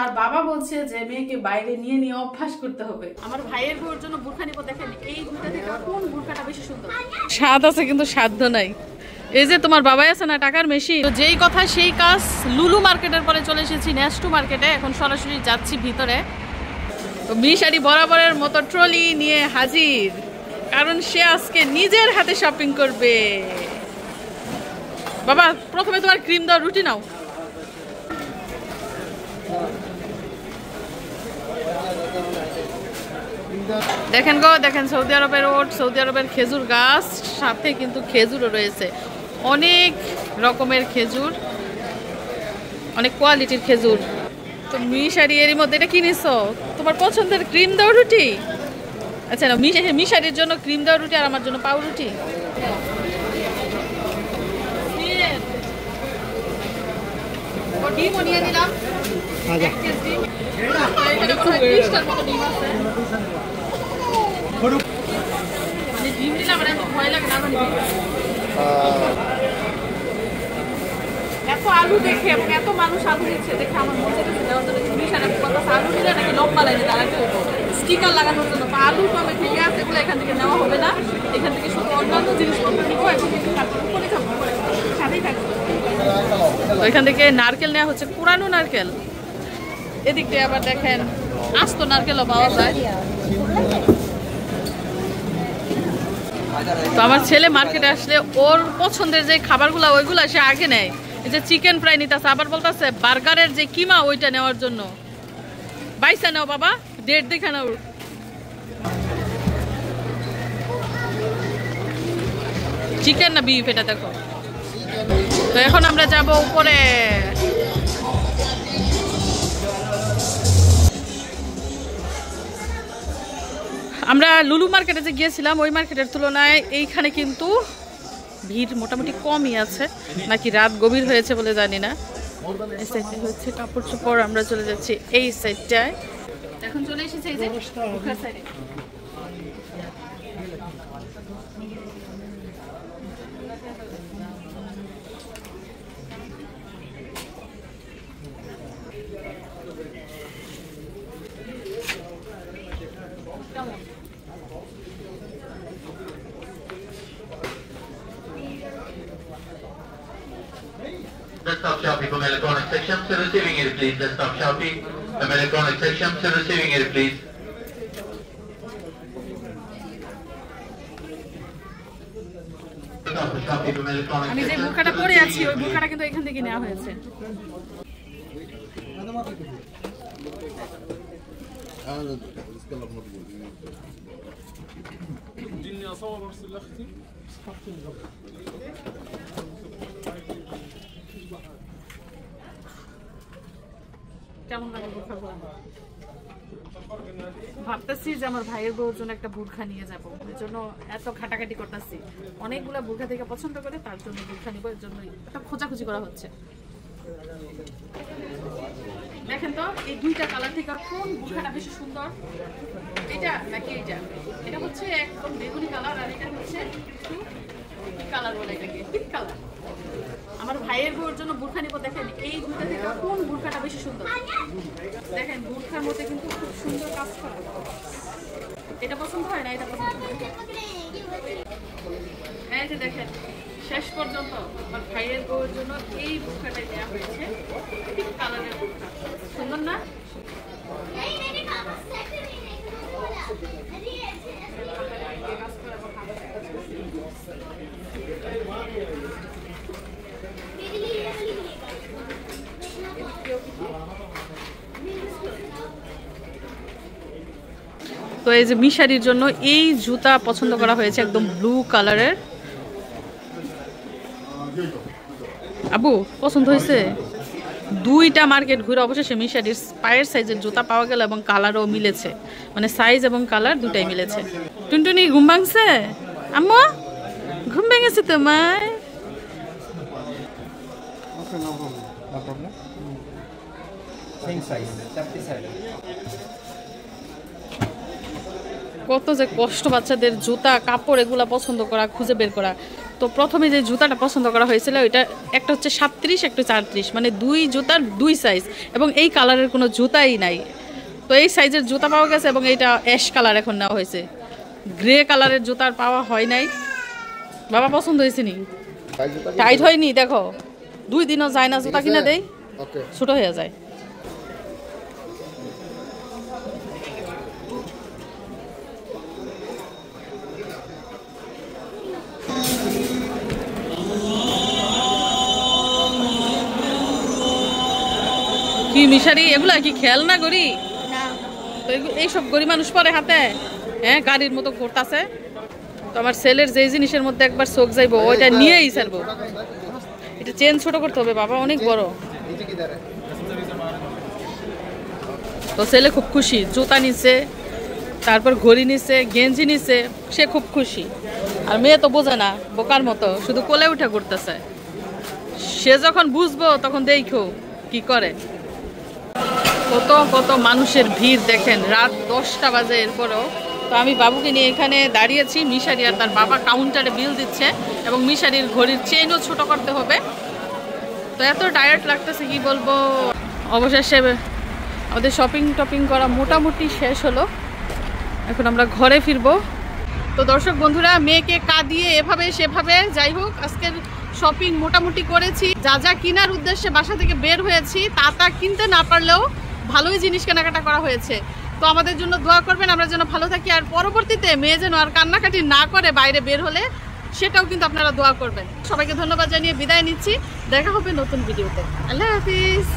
তার বাবা বলছে যে মেয়েকে বাইরে নিয়ে নিয়ে অভ্যাস করতে হবে। আমার ভাইয়ের বউর জন্য বোরখা নিব। দেখেন এই দুইটা থেকে কোন বোরখাটা বেশি সুন্দর। স্বাদ আছে কিন্তু সাধ্য নাই। এই যে তোমার বাবাই আছে না টাকার মেশিন, তো যেই কথা সেই কাজ। লুলু মার্কেটের পরে চলে এসেছি নেস্টু মার্কেটে, এখন সরাসরি যাচ্ছি ভিতরে। তো মিশারি বরাবরের মতো ট্রলি নিয়ে হাজির, কারণ সে আজকে নিজের হাতে শপিং করবে। বাবা প্রথমে তোমার ক্রিম দাও, রুটি নাও। দেখেন গো, দেখেন সৌদি আরবের ওট, সৌদি আরবের খেজুর গাছ, সাথে কিন্তু খেজুরও রয়েছে, অনেক রকমের খেজুর, অনেক কোয়ালিটির খেজুর। তো মিশারি এর মধ্যে এটা কি নিছো? তোমার পছন্দের ক্রিম দাও রুটি। আচ্ছা না, মিশারির জন্য ক্রিম দাও রুটি আর আমার জন্য পাউ রুটি। ডিমও নিয়ে নিলাম। এত আলু দেখে এবং এত মানুষ আলু দিচ্ছে দেখে আমার মনে হচ্ছে দেওয়ার জন্য আলু দিলে নাকি লম্বা লাইনে দাঁড়াতে হইব স্টিকার লাগানোর জন্য। আলু টমে থেকে আছে এগুলো এখান থেকে নেওয়া হবে না, এখান থেকে শুধু অন্যান্য জিনিসপত্র নিব এবং উপরে থাকবো, সাথেই থাকবো। ওইখান থেকে নারকেল নেওয়া হচ্ছে, পুরানো নারকেল। এদিক দিয়ে আবার দেখেন আস্ত নারকেলও পাওয়া যায়। তো আমার ছেলে মার্কেটে আসলে ওর পছন্দের যে খাবারগুলো ওইগুলো সে আগে নেয়। এই যে চিকেন ফ্রাই নিতেছে, আবার বলতেছে বার্গারের যে কিমা ওইটা নেওয়ার জন্য। বাইসা নাও বাবা, ডেট দেখে নাও। চিকেন না বিফ এটা দেখো। তো এখন আমরা যাব উপরে। আমরা লুলু মার্কেটে যে গিয়েছিলাম ওই মার্কেটের তুলনায় এইখানে কিন্তু ভিড় মোটামুটি কমই আছে, নাকি রাত গভীর হয়েছে বলে জানি না। এই সাইডে হচ্ছে কাপড় চোপড়, আমরা চলে যাচ্ছি এই সাইডটায়। এখন চলে এসেছে এই যে বুখার সাইডে। Desktop shopping from electronic section to receiving it, please. Desktop shopping from electronic section to receiving it, please. আমি যে বোরখাটা পরে আছি ওই বোরখাটা কিন্তু এখান থেকে নেওয়া হয়েছে। কেমন লাগে বোরখাগুলো? ভাবতেছি যে আমার ভাইয়ের বউর জন্য একটা বোরখা নিয়ে যাবো, এর জন্য এত খাটাখাটি করতেছি। অনেকগুলো বোরখা থেকে পছন্দ করে তার জন্য বোরখা নিব, এর জন্য একটা খোঁজাখুঁজি করা হচ্ছে। দেখেন তো এই দুইটা কালার থেকে কোন বোরখাটা বেশি সুন্দর, এটা নাকি এটা? এটা হচ্ছে একদম বেগুনি কালার আর এটা হচ্ছে কি কালার বলে এটাকে, পিঙ্ক কালার। আমার ভাইয়ের বউর জন্য বোরখা নিব। দেখেন এই দুইটা থেকে কোন বোরখাটা বেশি সুন্দর। দেখেন বোরখার মধ্যে কিন্তু খুব সুন্দর কাজ করা। এটা পছন্দ হয় না, এটা পছন্দ হয়। এই যে দেখেন শেষ পর্যন্ত আমার ভাইয়ের বউর জন্য এই বোরখাটাই দেওয়া হয়েছে, পিঙ্ক কালারের বোরখা। সুন্দর না? তো এই যে মিশারির জন্য এই জুতা পছন্দ করা হয়েছে, একদম ব্লু কালারের। আবু পছন্দ হয়েছে। দুইটা মার্কেট ঘুরে অবশেষে মিশারির পায়ের সাইজের জুতা পাওয়া গেল এবং কালারও মিলেছে, মানে সাইজ এবং কালার দুটাই মিলেছে। টুনটুনি ঘুম ভাঙছে? আম্মু ঘুম ভেঙেছে তোমার? কত যে কষ্ট বাচ্চাদের জুতা কাপড় এগুলা পছন্দ করা, খুঁজে বের করা। তো প্রথমে যে জুতাটা পছন্দ করা হয়েছিল এটা একটা হচ্ছে 37, একটা 38, মানে দুই জুতার দুই সাইজ, এবং এই কালারের কোনো জুতাই নাই। তো এই সাইজের জুতা পাওয়া গেছে, এবং এইটা অ্যাশ কালার এখন নেওয়া হয়েছে, গ্রে কালারের জুতার পাওয়া হয় নাই। বাবা পছন্দ হয়েছে নি? টাইট হয়নি, দেখো 2 দিনও যায় না, জুতা কিনে দেই ছোট হয়ে যায়। কি মিশারি, এগুলা কি খেলনা গড়ি? তো এইসব গরিব মানুষ পরে হাতে, হ্যাঁ গাড়ির মতো করতেছে। তো আমার ছেলের যেই জিনিসের মধ্যে একবার চোখ যাইবো ওইটা নিয়েই ছাড়বো। এটা চেন ছোট করতে হবে বাবা, অনেক বড়। তো ছেলে খুব খুশি, জুতা নিছে, তারপর ঘড়ি নিছে, গেঞ্জি নিছে, সে খুব খুশি। আর মেয়ে তো বোঝে না, বোকার মতো শুধু কোলে উঠা করতেছে। সে যখন বুঝবো তখন দেখো কি করে। কত কত মানুষের ভিড় দেখেন, রাত 10টা বাজে। এরপরও তো আমি বাবুকে নিয়ে এখানে দাঁড়িয়েছি। মিশারি আর তার বাবা কাউন্টারে বিল দিচ্ছে, এবং মিশারির ঘড়ির চেইনও ছোট করতে হবে। তো এত টায়ার্ড লাগতেছে কি বলবো। অবশেষে আমাদের শপিং করা মোটামুটি শেষ হলো, এখন আমরা ঘরে ফিরবো। তো দর্শক বন্ধুরা, মেয়েকে কাঁদিয়ে এভাবে সেভাবে যাই হোক আজকের শপিং মোটামুটি করেছি। যা যা কেনার উদ্দেশ্যে বাসা থেকে বের হয়েছি তা কিনতে না পারলেও ভালোই জিনিস কেনাকাটা করা হয়েছে। তো আমাদের জন্য দোয়া করবেন, আমরা যেন ভালো থাকি, আর পরবর্তীতে মেয়ে যেন আর কান্নাকাটি না করে বাইরে বের হলে, সেটাও কিন্তু আপনারা দোয়া করবেন। সবাইকে ধন্যবাদ জানিয়ে বিদায় নিচ্ছি। দেখা হবে নতুন ভিডিওতে। আল্লাহ হাফিজ।